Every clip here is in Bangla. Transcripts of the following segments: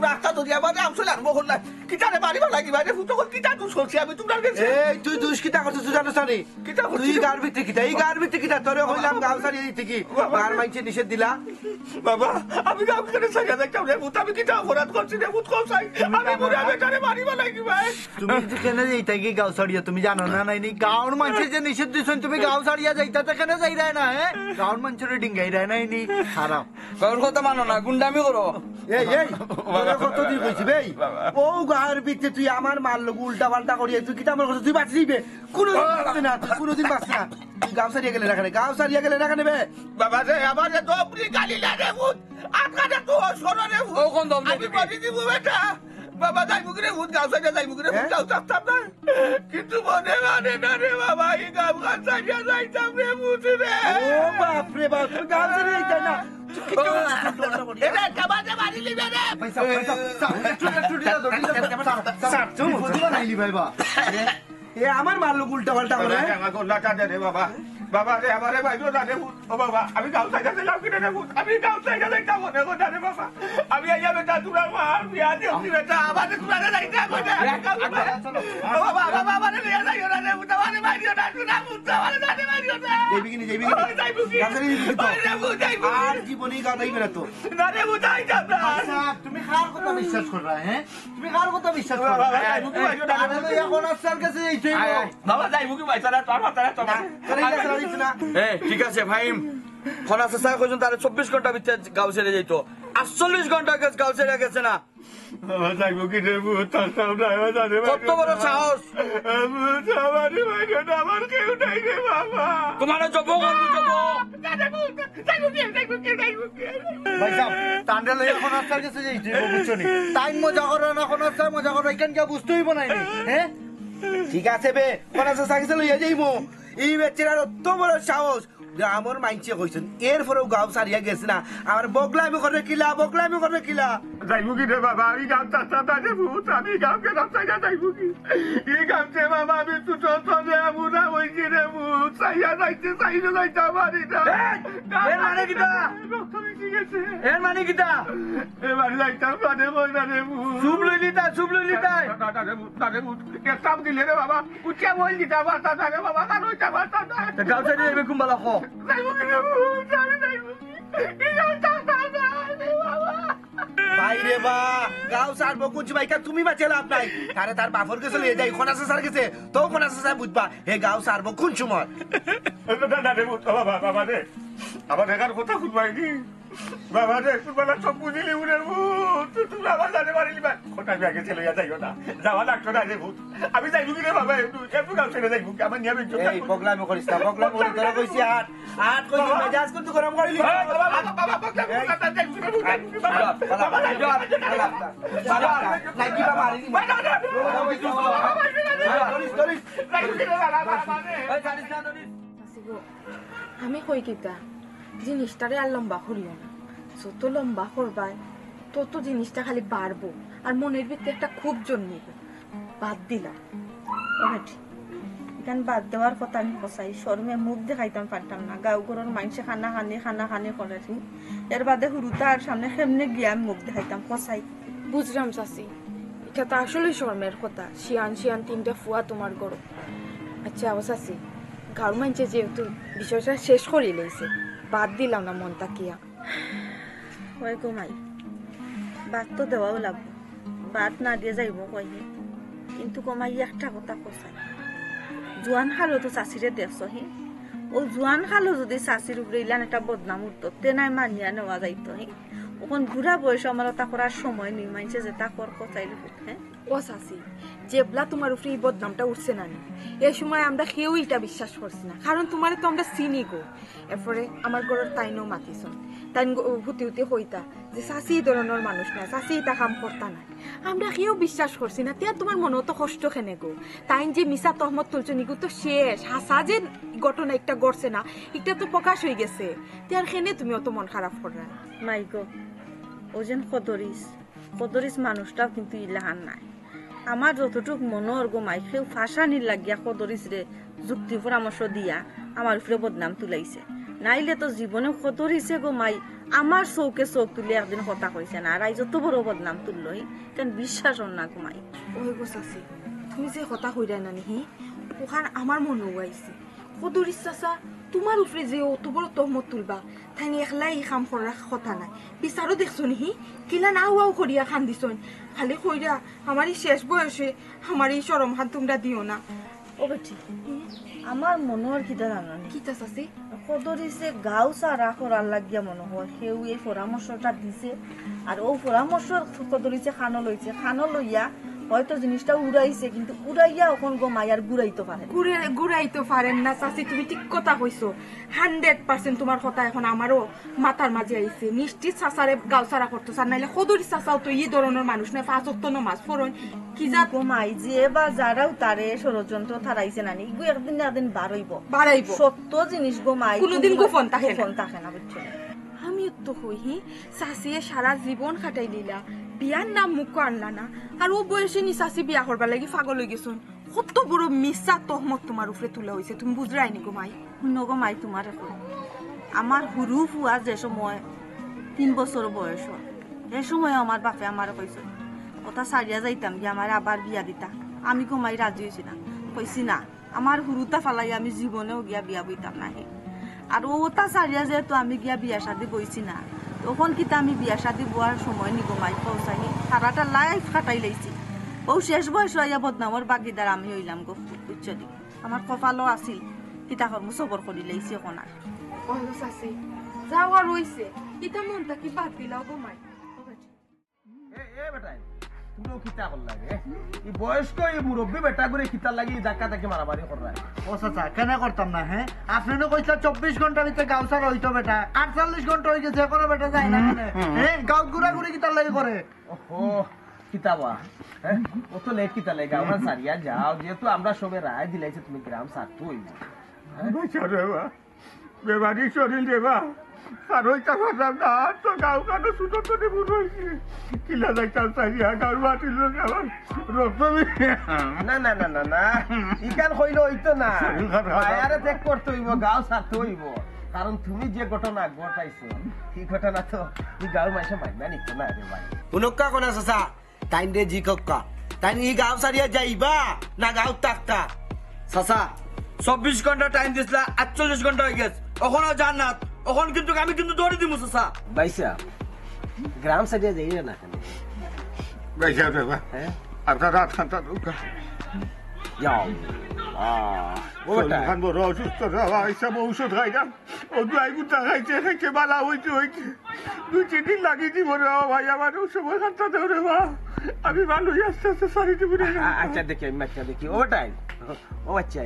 রাস্তা ধরি আমার আমসলে আরম্ভ করলাম কিতারে মারিবা লাগিবা রে ফুটো কিতা তুই সরছি আমি তোমরা গেছি এই তুই দুষ কিতা করছিস তুই জানিস না কিতা তুই গার ভিতরে কিতা এই গার ভিতরে কিতা তোরে কইলাম গাও সারিয়ে দিতে কি গার মাইছে নিষেধ দিলা বাবা আমি গাও করে সারিয়া যাইতাম রে ফুটো আমি কিতা অপরাধ করছি রে ফুট কসাই আমি পুরা বেটারে মারিবা লাগিবা তুমি যে কেন যাইতা কি গাও সারিয়া তুমি জানো না নাই গাওর মাইছে যে নিষেধ দিছেন তুমি গাও সারিয়া যাইতা তো কেন যাই রে না হ্যাঁ গাওর মানছরে ডিঙ্গাই রে নাই নি খারাপ গাওর কথা মানো না গুন্ডামি করো এই তোরে কত দি কইছি ভাই ও গার ভিতরে তুই আমার মারলো উল্টা পাল্টা করিয়া তুই কিতা আমার কথা তুই বাঁচি দিবে কোনদিন বাঁচবে না তুই কোনদিন বাঁচবে না তুই গাও সারিয়া গেলে রাখা গাও সারিয়া গেলে রাখা নেবে বাবা রে আমার দপরি গালি লাগে ফুট আটকাটা তো সরনে ফুট ও কোন দম আমি বলি দিব বেটা বাবা যাই মুগরে ফুট গাও সারিয়া যাই মুগরে ফুট গাও চাপতাম না কিন্তু মনে মানে না রে বাবা এই গাও সারিয়া যাইতাম রে ফুট রে ও বাপ রে বাপ তুই গাও সারিয়া যাইতা না এটা কাবাতে মারি লিবে রে পয়সা এ আমার মারলো উল্টা পাল্টা করে আমার গোল্লা কাটে রে বাবা বাবা রে আমারে বাইরে জানে ও বাবা আমি গাও সাইডে যাইলাম কিনে রে আমি গাও সাইডে যাইতাম মনে কথা রে বাবা আমি আইয়া বেটা তুরা মার বিয়া দিও কি বেটা আমারে তুরা যাইতাম ও বাবা বাবা আমারে বিয়া যাইও না রে মুতা আমারে মারিও না তুরা মুতা আমারে জানে মারিও না যাইবি আর জীবনে গাও দাইবে না তো না রে মুতাই যাব না তুমি কার কথা বিশ্বাস করবা হ্যাঁ তুমি কার কথা বিশ্বাস করবা এখন আসার কাছে যাইতে বাবা যাইবো কি বাইছারা তোর হাতে ঠিক আছে ভাইম খনা চেষ্টা করছেন তারা 24 ঘন্টা ভিতরে গাঁও ছেড়ে যাইতো 48 ঘন্টা গাঁও ছেড়ে গেছে না যাইবো কি রে কত বড় সাহস আমার কেউ নাই রে বাবা তোমার জব ভাই সাহেব টান্ডা লইয়া এখন আসার কাছে যাইতে বুঝছো নি টাইম মজা করো না এখন আসার মজা করো এখান কে বুঝতেই বানাইনি হ্যাঁ ঠিক আছে বে কোন আছে সাইকেল লইয়া যাইমু এই বেচারার অত বড় সাহস আমার মাইনছে কইছেন এরপরেও গাঁও সারিয়া গেছে না আমার বগলামি করে কিলা যাইবো কি রে বাবা আমি গাঁও চাচ্ছা রে ভূত আমি গাঁওকে রাস্তায় যাইবো কি এই গাঁওতে বাবা আমি তো চলে মুরা হইছি রে ভূত চাইয়া যাইতে পারি না এর মানে কিটা রক্ত মিশে গেছে এর মানে কিটা এবার যাইতাম পারে বইনা রে ভূত চুপ লইলি তা রে ভূত কেসাম দিলে রে বাবা উচ্চা বল দিতা বাতা রে বাবা কার হইতা বাতা গাঁও ছেড়ে যাবে কুম্বালা খো যাইবো কি রে ভূত আমি যাইবো কি গাঁও চাচ্ছা রে বাবা বাইরে বা গাঁও সারবো কুচি বাইকা তুমি বাঁচে লাভ নাই তারে তার বাফর গেছে লইয়া যাই খনাসে সার গেছে তো খনাসে সার বুঝবা হে গাঁও সারবো কোন সময় রে ভূত বাবা রে আমার দেখার কথা শুনবাইনি বাবা রে তোমার সব বুঝিলি উড়ে ভূত তুমি আমার জানে মারিলি ভাই কোথায় ব্যাগে চলে যাইও না যাওয়া লাগতো না রে ভূত আমি যাইবো কি রে বাবা একটু গাঁও ছেড়ে যাইবো আমার নিয়ে আমি এই বগলামি করিস না বগলামি করি তোরা কইছি আট কইছি মেজাজ কিন্তু গরম করিলি আমি কই কিতা জিনিসটারে আর লম্বা করিও না যত লম্বা করবাই তত জিনিসটা খালি বাড়বো আর মনের ভিতরে একটা খুব জন্মিব বাদ দিলাম এখান বাদ দেওয়ার কথা আমি বসাই শরমে মুখ দেখাইতাম পারতাম না গাঁও ঘরের মানুষে খানা খানি করে এর বাদে হুরুতার সামনে কেমনে গিয়ে আমি মুখ দেখাইতাম বসাই বুঝলাম চাষি এটা তো আসলে শর্মের কথা শিয়ান তিনটা ফুয়া তোমার গরো আচ্ছা ও চাষি গাঁর মানুষে যেহেতু বিষয়টা শেষ করে লেগেছে বাদ দিলাম না মনটা কিয়া ওই কমাই বাদ তো দেওয়াও লাগবো বাদ না দিয়ে যাইব কয়ে কিন্তু কমাই একটা কথা কষাই জোয়ান খালো তো চাষিরে দেখছো হি ও জোয়ান খালো যদি চাষির উপরে ইলান একটা বদনাম উঠতো তেনাই মানিয়া নেওয়া যাইতো হি ওখান ঘুরা বয়স আমার তা করার সময় নেই মানছে যে তা কর কোথাইলে হ্যাঁ ও চাষি যেবলা তোমার উপরে এই বদনামটা উঠছে না এই সময় আমরা কেউ এটা বিশ্বাস করছি না কারণ তোমারে তো আমরা চিনি গো এরপরে আমার ঘরের তাইনও মাতিছন তাই হুতি হইতা যে চাষি ধরনের মানুষ না চাষি এটা কাম করতা না আমরা কেউ বিশ্বাস করছি না তিয়া তোমার মনে তো কষ্ট খেনে গো তাই যে মিশা তহমত তুলছো নিগু তো শেষ হাসা যে ঘটনা একটা গড়ছে না এটা তো প্রকাশ হয়ে গেছে তিয়ার খেনে তুমি অত মন খারাপ করা নাই গো ও যেন কদরিস মানুষটাও কিন্তু ইলাহান নাই আমার যতটুক মনোর গো মাইকেও ফাঁসানির লাগিয়া কদরিস রে যুক্তি পরামর্শ দিয়া আমার উপরে বদনাম তুলাইছে নাইলে তো জীবনে কত হইছে গো মাই আমার চৌকে চোখ তুলে একদিন কথা কইছে না আর যত বড় বদনাম তুললই কেন বিশ্বাস না গো মাই ওই গো চাচি তুমি যে কথা কইরা না নিহি ওখান আমার মনে হইছে কদর ইচ্ছা তোমার উপরে যে অত বড় তহমত তুলবা তাই একলাই কাম করার কথা নাই বিচারও দেখছো নিহি কিলা নাও আও করিয়া খান দিছন খালি কইরা আমার এই শেষ বয়সে আমার এই শরম হাত তোমরা দিও না ও বেটি আমার মনের কিতা জানো কিতা চাচি কদরিছে গাও সারা করার লাগিয়া মনে হয় সেও এই পরামর্শটা দিছে আর ও পরামর্শ কদরিছে খানো লইয়া হয়তো জিনিসটা উড়াইছে কিন্তু উড়াইয়া এখন গো মায়ার গুড়াইতে পারেন না চাচি তুমি ঠিক কথা কইছো 100% তোমার কথা এখন আমারও মাথার মাঝে আইছে নিশ্চিত চাচারে গাও সারা করতে চান নাইলে কদরি চাচাও তো এই ধরনের মানুষ নয় 5 ওয়াক্ত নামাজ পড়েন কি যা গো মাই যে বা যারাও তারে ষড়যন্ত্র থারাইছে নানি গো একদিন না একদিন বাড়াইব সত্য জিনিস গো মাই কোনোদিন গোপন থাকে না বুঝছো আমি তো কই চাচিয়ে সারা জীবন খাটাই দিলা বিয়ার নাম মুখ আনলা না আর ও বয়সে নি চাচি বিয়া করবার লাগি পাগল হয়ে গেছুন কত বড় মিথ্যা তহমত তোমার উপরে তোলা হয়েছে তুমি বুঝরাই নি গো মাই গো মাই তোমার আমার হুরু ফুয়া যে সময় 3 বছর বয়স এই সময় আমার বাপে আমার কইছে ওটা সারিয়া যাইতাম কি আমার আবার বিয়া দিতা আমি গো মাই রাজি হয়েছি না কইছি না আমার হুরুটা ফালাই আমি জীবনেও গিয়া বিয়া বইতাম না আর ওটা সারিয়া যেহেতু আমি গিয়া বিয়া শাদি বইছি না তখন কিতা আমি বিয়া শাদি বোয়ার সময় নিগো মাই পৌঁছাই সারাটা লাইফ কাটাই লাইছি ও শেষ বয়স হইয়া বদনামর বাগিদার আমি হইলাম গো বুঝছো দি আমার কপালও আছিল কিতা কর্ম সবর করি লাইছি এখন আর চাচি যাওয়া রইছে কিতা মনটা কি বাদ দিলাও গো মাই এ বেটাই তুমি কিতা কর লাগে এই বয়স্ক এই মুরব্বী বেটা করে কিতা লাগি জাকা তাকে মারামারি কর রায় ও চাচা কেন করতাম না হ্যাঁ আপনি তো কইছিলেন 24 ঘন্টার ভিতরে গাঁও সারা হইতো বেটা 48 ঘন্টা হয়ে গেছে এখনো বেটা যায় না হ্যাঁ গাঁও ঘুরাঘুরি কি তার লাগে করে ওহো কিতাবা হ্যাঁ ও তো লেট কিতা লাগে আমরা সারিয়া যাও যেহেতু আমরা সবে রায় দিলাইছে তুমি গ্রাম সারতো হইব বেবারি শরীর দেবা আর ওইটা ভাবলাম না তো গাও কানো সুতো তো দেবো রয়েছে কিলা যাইতাম সারিয়া গাঁর মাটির লোক আমার না না না না না ইকান হইল হইতো না মায়ারে চেক করতে হইব গাও সারতে হইব কারণ তুমি যে ঘটনা ঘটাইছো এই ঘটনা তো এই গাঁর মাইসে মাইনা নিত না রে ভাই উনক্কা কোনা চাচা তাইন রে জি কক্কা তাইন ই গাঁও সারিয়া যাইবা না গাঁও তাকতা চাচা 24 ঘন্টা টাইম দিছিলা 48 ঘন্টা হয়ে গেছে ওখানে জান্নাত ওখান কিন্তু আমি কিন্তু দৌড়ে দিব চাচা বাইসা গ্রাম সারিয়া যাই না কেন বাইসা দেবা হ্যাঁ আপনার রাত খান্তা ঢুকা যাও খান বড় অসুস্থ হিসাব ঔষধ খাইলাম ও দুই গুটা খাইছে খাইছে বালা হইতে 2-3 দিন লাগিয়ে দিব রে ভাই আমার সময় খান্তা দেও রে বা আমি ভালো আস্তে আস্তে সারি দিব রে আচ্ছা দেখি আমি আচ্ছা দেখি ওটাই ও আচ্ছা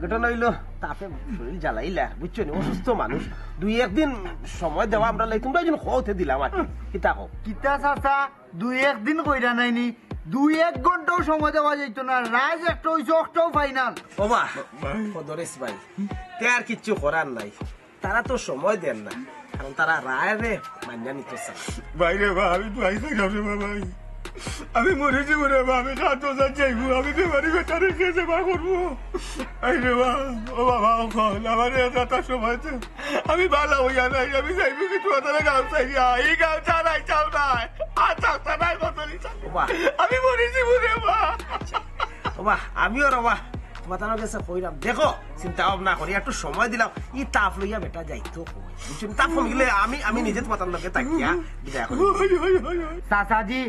ঘটনা হইলো তাপে শরীর জ্বালাইলা বুঝছো নি অসুস্থ মানুষ 2-1 দিন সময় দেওয়া আমরা লাই তোমরা যেন খাওয়াতে দিলাম আর কিতা কো কিতা চাচা 2-1 দিন কইরা নাইনি 2-1 ঘন্টাও সময় দেওয়া যাইতো না রাজ একটা হইছে একটাও ফাইনাল ও মা কদরেস ভাই তে আর কিচ্ছু করার নাই তারা তো সময় দেন না কারণ তারা রায় রে মান্যা নিতে চায় বাইরে বা আমি তো আইসা যাবে ভাই আমি মরেছি মরে বা আমি খাতো যাইবো আমি বেমারি বেটারে খেয়ে সেবা করবো আইরে বা ও বাবা ও কল আমার এতটা সময় আমি ভালো হইয়া নাই আমি যাইবো কিছু তারা গাঁও চাইয়া এই গাঁও ছাড়াই চাও নাই আর চাওতা নাই বদলি আমি মরেছি মরে বা আমিও রবা তোমার কাছে কইলাম দেখো চিন্তা ভাবনা করি একটু সময় দিলাম ই তাপ লইয়া বেটা যাইতো বুঝছেন তাপ কমিলে আমি নিজে তোমার লগে তাকিয়া বিদায় করি চাচাজি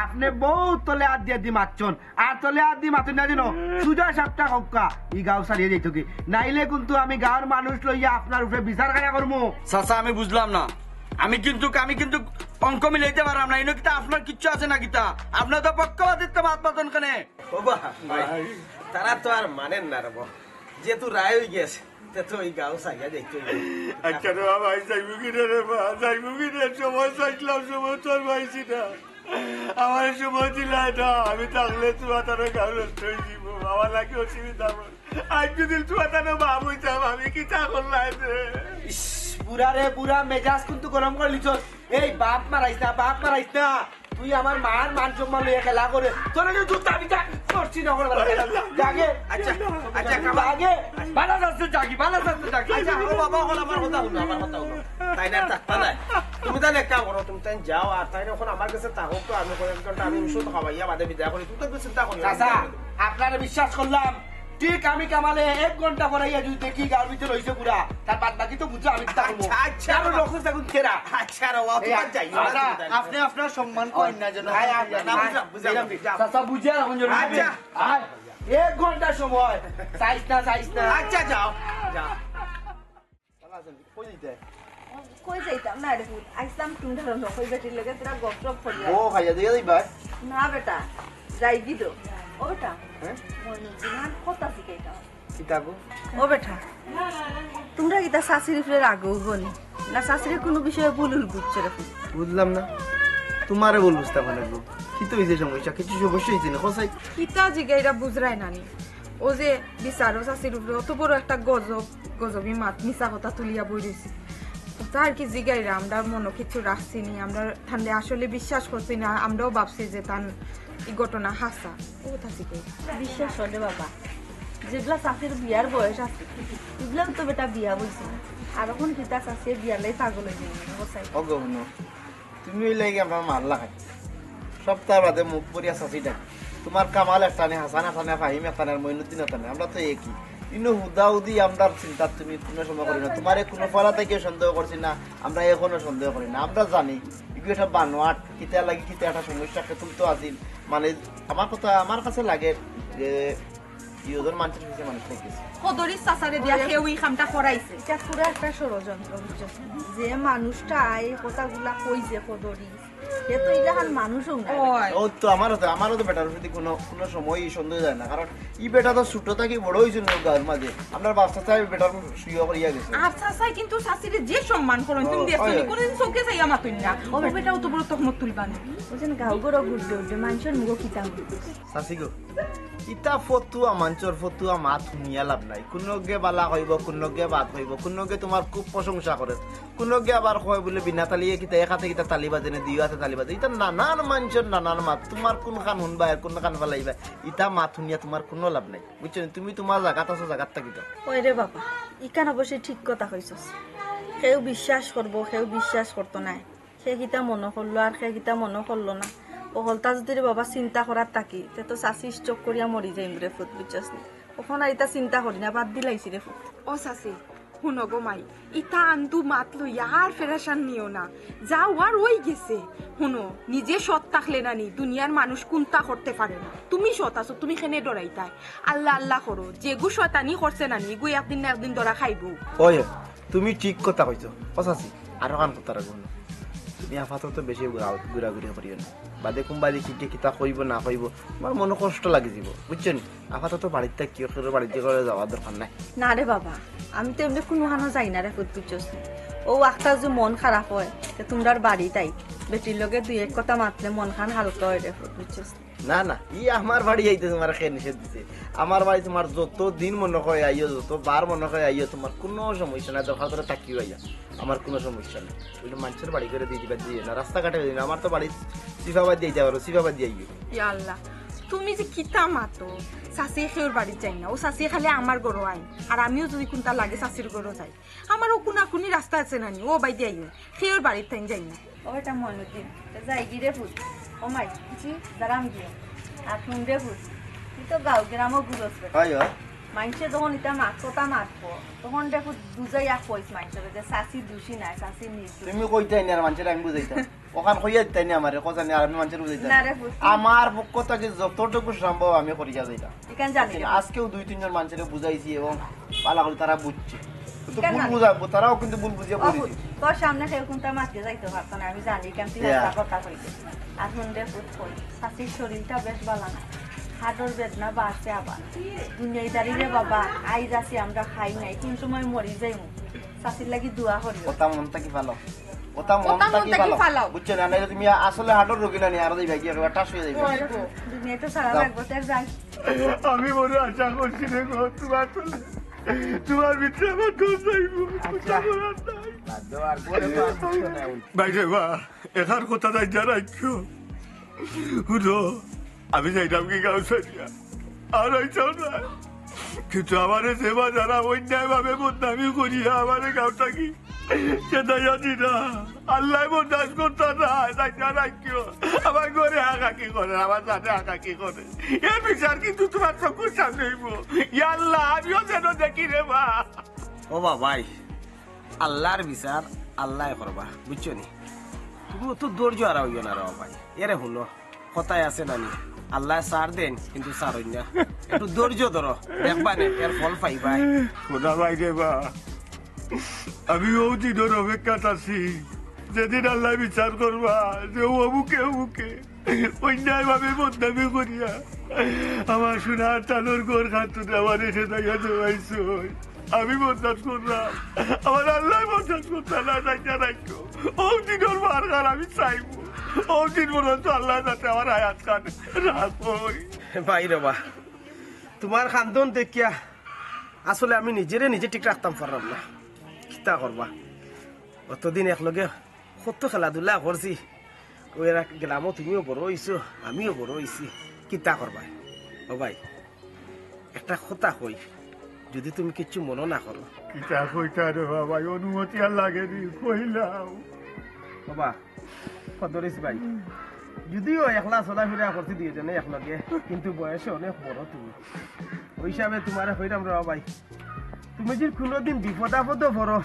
আপনি বহুত তলে হাত দিয়ে দি মারছন আর তলে হাত দি মাতুন না জানো সুজা সাপটা কক্কা ই গাঁও সারিয়ে যাইতো কি নাইলে কিন্তু আমি গাঁওর মানুষ লইয়া আপনার উপরে বিচার কারা করবো চাচা আমি বুঝলাম না আমি কিন্তু অঙ্ক মিলাইতে পারলাম না কিতা আপনার কিচ্ছু আছে না কিতা আপনার তো পক্ষপাতিত্ব মাত পাতন কেনে বাবা তারা তো আর মানেন না রে যেহেতু রায় হয়ে গেছে তো ওই গাঁও সাইয়া যাইতে আচ্ছা রে বাবা যাইবো কি রে বা যাইবো কি রে সময় চাইছিলাম সময় তোর পাইছি না আমার সময় দিলাই না আমি থাকলে তুয়া তার গাঁও নষ্ট হয়ে দিব আমার লাগে অসুবিধা আজ যদি তুয়া তার বাপ হইতাম আমি কি তা করলাই রে পুরা রে পুরা মেজাজ কিন্তু গরম করে লিছ এই বাপ মারাইছ না তুই তুই আমার মার মান সম্মান লইয়া খেলা করে তোর যে জুতা বিটা করছি না করে জাগে আচ্ছা আচ্ছা কামা আগে বালা যাচ্ছে জাগি বালা যাচ্ছে জাগি আচ্ছা ও বাবা হল আমার কথা শুনো আমার কথা শুনো তাই না থাকতা না তুমি তাহলে এক কাম করো তুমি তাই যাও আর তাই এখন আমার কাছে থাকো তো আমি কয়েক ঘন্টা আমি ওষুধ খাওয়াইয়া বাদে বিদায় করি তুমি তো চিন্তা করি চাচা আপনারা বিশ্বাস করলাম ঠিক আমি কামালে 1 ঘন্টা পরাইয়া যদি দেখি গার ভিতরে হইছে পুরা তার বাদ বাকি তো বুঝছো আমি থাকবো আচ্ছা আর লক্ষ্য থাকুন কেরা আচ্ছা রে ও তোমার যাই আপনি আপনার সম্মান করেন না যেন না বুঝলাম চাচা বুঝে রাখুন যেন আচ্ছা। 1 ঘন্টা সময় চাইছ না আচ্ছা যাও যাও কই দিতে কই যাইতাম না রে ফুট আইসলাম তুমি ধরো না কই বেটির লগে তোরা গপসপ করিয়া ও খাইয়া দিয়ে দিবা না বেটা যাই গিদো ও বেটা হ্যাঁ মনে দিন কথা শিখাইতা কিতাবু ও বেটা তোমরা কি তা শাশুড়ি ফের আগো গনি না শাশুড়ি কোনো বিষয়ে ভুল বুঝছো রে ফুট বুঝলাম না তোমারে বল বুঝতে পারলে কি তো হইছে সমস্যা কিছু সমস্যা হইছে না কোসাই কিতা জিগাইরা বুঝরাই নানি ও যে বিচারো শাশির উপরে অত বড় একটা গজবি মাত মিশা কথা তুলিয়া বই রয়েছে তার কি জিগাইরা আমরা মনে কিছু রাখছি নি আমরা ঠান্ডে আসলে বিশ্বাস করছি না আমরাও ভাবছি যে তার এই ঘটনা হাসা ও কথা জিগাই বিশ্বাস করে বাবা যেগুলা শাশুর বিয়ার বয়স আছে এগুলাও তো বেটা বিয়া বলছি আর এখন কিতা শাশুর বিয়ার লাই পাগল হয়ে যাবে বসাই অগহন তুমি ওই লাগি আমার মারলা খাই সপ্তাহ বাদে মুখ পরিয়া চাষি ডাক তোমার কামাল একটা নে হাসান একটা নে ফাহিম একটা নে মইনুদ্দিন একটা নে আমরা তো একই কিন্তু হুদাউদি আমরা চিন্তা তুমি কোনো সময় করি না তোমার কোনো ফলা থেকে সন্দেহ করছি না আমরা এখনো সন্দেহ করি না আমরা জানি এগুলো একটা বানোয়াট কিতা লাগি কিতা একটা সমস্যা তুমি তো আসিল মানে আমার কথা আমার কাছে লাগে যে ইউজন মানুষের কাছে মানুষ থেকে কদরি সাসারে দিয়া কেউ এই কামটা করাইছে এটা পুরো একটা ষড়যন্ত্র বুঝছো যে মানুষটা এই কথাগুলা কইছে কদরি এ তো ইলাহান মানুষও না ওই ও তো আমারও তো বেটার প্রতি কোনো সময় সন্দেহ যায় না কারণ ই বেটা তো ছোট থেকে বড় হয়েছিল গাঁর মাঝে আপনার বাচ্চা চাই বেটার শুয়ে করিয়া গেছে আর সাসাই কিন্তু শাশিরে যে সম্মান করেন তুমি দেখছো নি কোনদিন চোখে চাইয়া মাতুন না ও বেটাও তো বড় তহমত তুলবান বুঝছেন গাও গরো ঘুরতে উঠবে মানুষের মুখ কিতা চাচি গো ইটা ফতুয়া মঞ্চর ফতুয়া মাত শুনিয়া লাভ নাই কোনকে বালা কইব কোনকে বাদ কইব কোনকে তোমার খুব প্রশংসা করে কোনকে আবার কয় বলে বিনা তালিয়ে কিতা একাতে কিতা তালি বাজে নে দুই হাতে তালি বাজে ইটা নানান মানুষের নানান মাত তোমার কোন খান শুনবা আর কোন খান ফেলাইবা ইটা মাত শুনিয়া তোমার কোনো লাভ নাই বুঝছো তুমি তোমার জায়গাত আছো জায়গাত থাকিত ওই রে বাবা ইকান অবশ্যই ঠিক কথা কইছস সেও বিশ্বাস করবো সেও বিশ্বাস করতো না সে কিতা মনে করলো আর সে কিতা মনে করলো না ও হলতা যদি রে বাবা চিন্তা করার তাকি তে তো চাষি স্টক করিয়া মরি যাইম রে ফুট বুঝছস ওখানে আর ইতা চিন্তা করি না বাদ দিলাইছি রে ফুট ও শাশি শুনো গো মাই ইটা আন্দু মাত লইয়া আর ফেরাসান নিও না যাও আর ওই গেছে শুনো নিজে সৎ থাকলে নানি দুনিয়ার মানুষ কোনটা করতে পারে না তুমি সৎ আছো তুমি খেনে ডরাইতাই আল্লাহ আল্লাহ করো যে গু শতানি করছে নানি গু একদিন না একদিন ধরা খাইবো ওই তুমি ঠিক কথা কইছো অসাসি আরো কান কথা রাখবো না তুমি আপাতত বেশি ঘুরাঘুরি করিও না বাদে কোনবাদি কিটে কিতা কইব না কইব আমার মনে কষ্ট লাগি যাব বুঝছো নি আপাতত বাড়িতে কি করে বাড়িতে করে যাওয়ার দরকার নাই না রে বাবা আমি তো এমনি কোনো হানো যাই না রে ফুট বুঝছস ও একটা যে মন খারাপ হয় তে তোমরার বাড়ি তাই বেটির লগে দুই এক কথা মাতলে মন খান হালকা হয় রে ফুট বুঝছস না না ই আমার বাড়ি আইতে তোমার খেয়ে নিষেধ দিছে আমার বাড়ি তোমার যত দিন মনে হয় আইও যত বার মনে হয় আইও তোমার কোনো সমস্যা নাই দরকার করে তাকিও আইয়া আমার কোনো সমস্যা নেই ওইটা মানুষের বাড়ি করে দিয়ে দিবা দিয়ে না রাস্তাঘাটে দিই না আমার তো বাড়ি সিফাবাদ দিয়ে যাবো সিফাবাদ দিয়ে আইও ইয়া আল্লাহ তুমি যে কিতা মাতো শাশি খেউর বাড়ি যাই না ও শাশি খালি আমার গরো আই আর আমিও যদি কোনটা লাগে শাশির গরো যাই আমারও কোনাকুনি রাস্তা আছে নানি ও বাই দিয়ে আইও খেউর বাড়ির তাই যাই না ও এটা মনুদ্দিন যাই গিরে ফুট ও মাই জি দাঁড়াম গিয়ে আর শুন রে ফুট তুই তো গাঁও গ্রামও ঘুরস হয় মানুষে যখন এটা কথা মাতবো তখন দেখো বুঝাইয়া কইস মানুষের যে চাষি দোষী নাই চাষি নির্দোষ তুমি কইতাই না আর মানুষের আমি বুঝাইতাম ওখান কইয়া দিতাই না আমারে কথা নি আর আমি মানুষের বুঝাইতাম না রে ফুট আমার পক্ষ থেকে যতটুকু সম্ভব আমি করিয়া যাইতাম এখান জানি রে। আজকেও 2-3 জন মানুষের বুঝাইছি এবং পালা করে তারা বুঝছে তো ভুল বুঝাবো তারাও কিন্তু ভুল বুঝিয়ে বলেছে তোর সামনে কেউ কোনটা মাতিয়ে যাইতে পারতো না আমি জানি কেন তুই একটা কথা কইতে আর শুন রে ফুট কই চাষির শরীরটা বেশ ভালো না হাড়ের বেদনা বাড়ছে আবার দুনিয়াদারি রে বাবা আইজ আছি আমরা খাই নাই কোন সময় মরি যাইমু চাষির লাগি দোয়া করি ওটা মনটা কি ভালো ওটা মনটা কি ভালো বুঝছো না নাইলে তুমি আসলে হাড়ের রোগী না নি আর যাইবা কি একবার টাস হয়ে যাইবে দুনিয়া তো সারা লাগবো তার যাই আমি বড় আশা করছি রে গো তোমার ভিতরে আমার দোষ যাইব ভাই রে বা এখার কথা যাই যা রাখো শুনো আমি যাইতাম কি গাঁও সারিয়া আর হইতাম না, কিন্তু আমারে সেবা যারা অন্যায় ভাবে বদনামি করিয়া আমারে গাঁওটা কি চেতাইয়াছি না, আল্লাহ বরদাস করতো না, তাইটা রাখিও আমার ঘরে হাঁকাকি করে, আমার সাথে হাঁকাকি করে, এর বিচার কিন্তু তোমার চোখের সামনে হইব। ইয়া আল্লাহ আমিও যেন দেখি রে মা। ও বাবাই, আল্লাহর বিচার আল্লাহ করবা, বুঝছো নি? তুমি তো ধৈর্য আর হইও না রে বাবাই। এরে শুনো, কথায় আছে নানি, আল্লাহ সার দেন কিন্তু সার হই না। একটু ধৈর্য ধরো, দেখবা নে এর ফল পাইবা। খোদা ভাই রে মা, আমি ও দিনের অপেক্ষাত আছি যেদিন আল্লাহ বিচার করবা, যে অমুকে অমুকে অন্যায় ভাবে বদনামি করিয়া আমার সোনার টানোর ঘর খাতুন আমার এসে দাইয়া দেওয়াইছ, আমি বরদাস্ত করলাম, আমার আল্লাহ বরদাস্ত করতে না, যাইতে রাখো। ও দিনের মারগার আমি চাইব, ও দিন পর্যন্ত আল্লাহ যাতে আমার আয়াত খান রাখই। ভাই রে বা, তোমার খান্দন দেখিয়া আসলে আমি নিজেরে নিজে ঠিক রাখতাম পারলাম না। কিতা করবা, অতদিন একলগে কত খেলাধুলা করছি, ওরা গেলামও, তুমিও বড় হইছো, আমিও বড় হইছি, কিতা করবা। ও ভাই একটা কথা কই, যদি তুমি কিছু মনে না করো। কিতা কইতা রে বাবা, অনুমতি আর লাগে নি, কইলাম। বাবা ফদরিস ভাই, যদিও একলা চলাফেরা করছি দুইজনে একলগে, কিন্তু বয়সে অনেক বড় তুমি, ওই হিসাবে তোমার হইলাম রে ভাই। তুমি যদি কোনোদিন বিপদ আপদ পড়ো,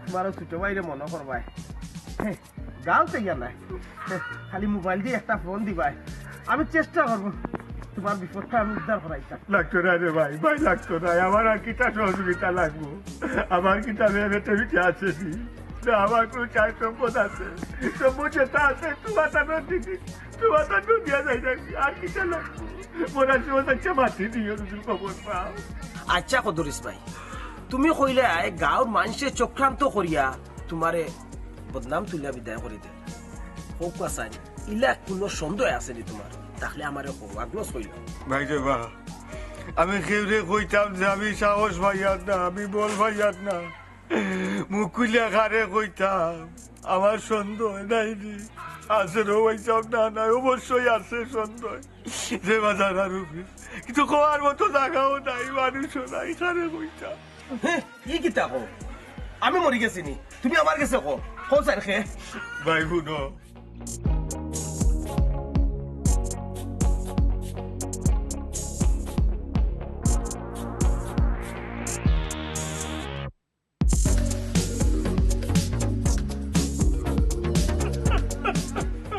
তোমার ছোট ভাইরে মনে করবাই, গাও চাইয়া নাই, খালি মোবাইল দিয়ে একটা ফোন দিবাই, আমি চেষ্টা করবো তোমার বিপদটা আমি উদ্ধার করাইতাম। লাগতো না রে ভাই, ভাই লাগতো না, আমার আর কিটা সহযোগিতা লাগবো, আমার কিটা ভেবে মিটে আছে নি, আমার কোনো চাই সম্পদ আছে, সম্পদ যেটা আছে তোমার দিদি, তোমার দিয়া যাই নাকি, আর কিটা লাগবো, মনে হচ্ছে মাটি দিয়ে যদি খবর পাও। আচ্ছা কদরিস ভাই, তুমি কইলে গাঁৱৰ মানুষে চক্রান্ত করিয়া তোমারে বদনাম তুলিয়া বিদায় করে দে, হোক আসাই ইলা কোনো সন্দেহ আছে নি তোমার? তাহলে আমার আগ্রহ হইল। ভাই রে বা, আমি কেউরে কইতাম যে আমি সাহস ভাইয়ার না, আমি বল ভাইয়ার না, মুখ খুলিয়া ঘাড়ে কইতাম আমার সন্দেহ নাই নি, আছে রইতাম না, নাই অবশ্যই আছে সন্দেহ, যে বাজার আর কিন্তু কোয়ার মতো জায়গাও নাই, মানুষও নাই, ঘাড়ে কইতাম। ই কিতা কো, আমি মরি গেছি নি, তুমি আমার কাছে কো কো স্যার খে। ভাই শুনো,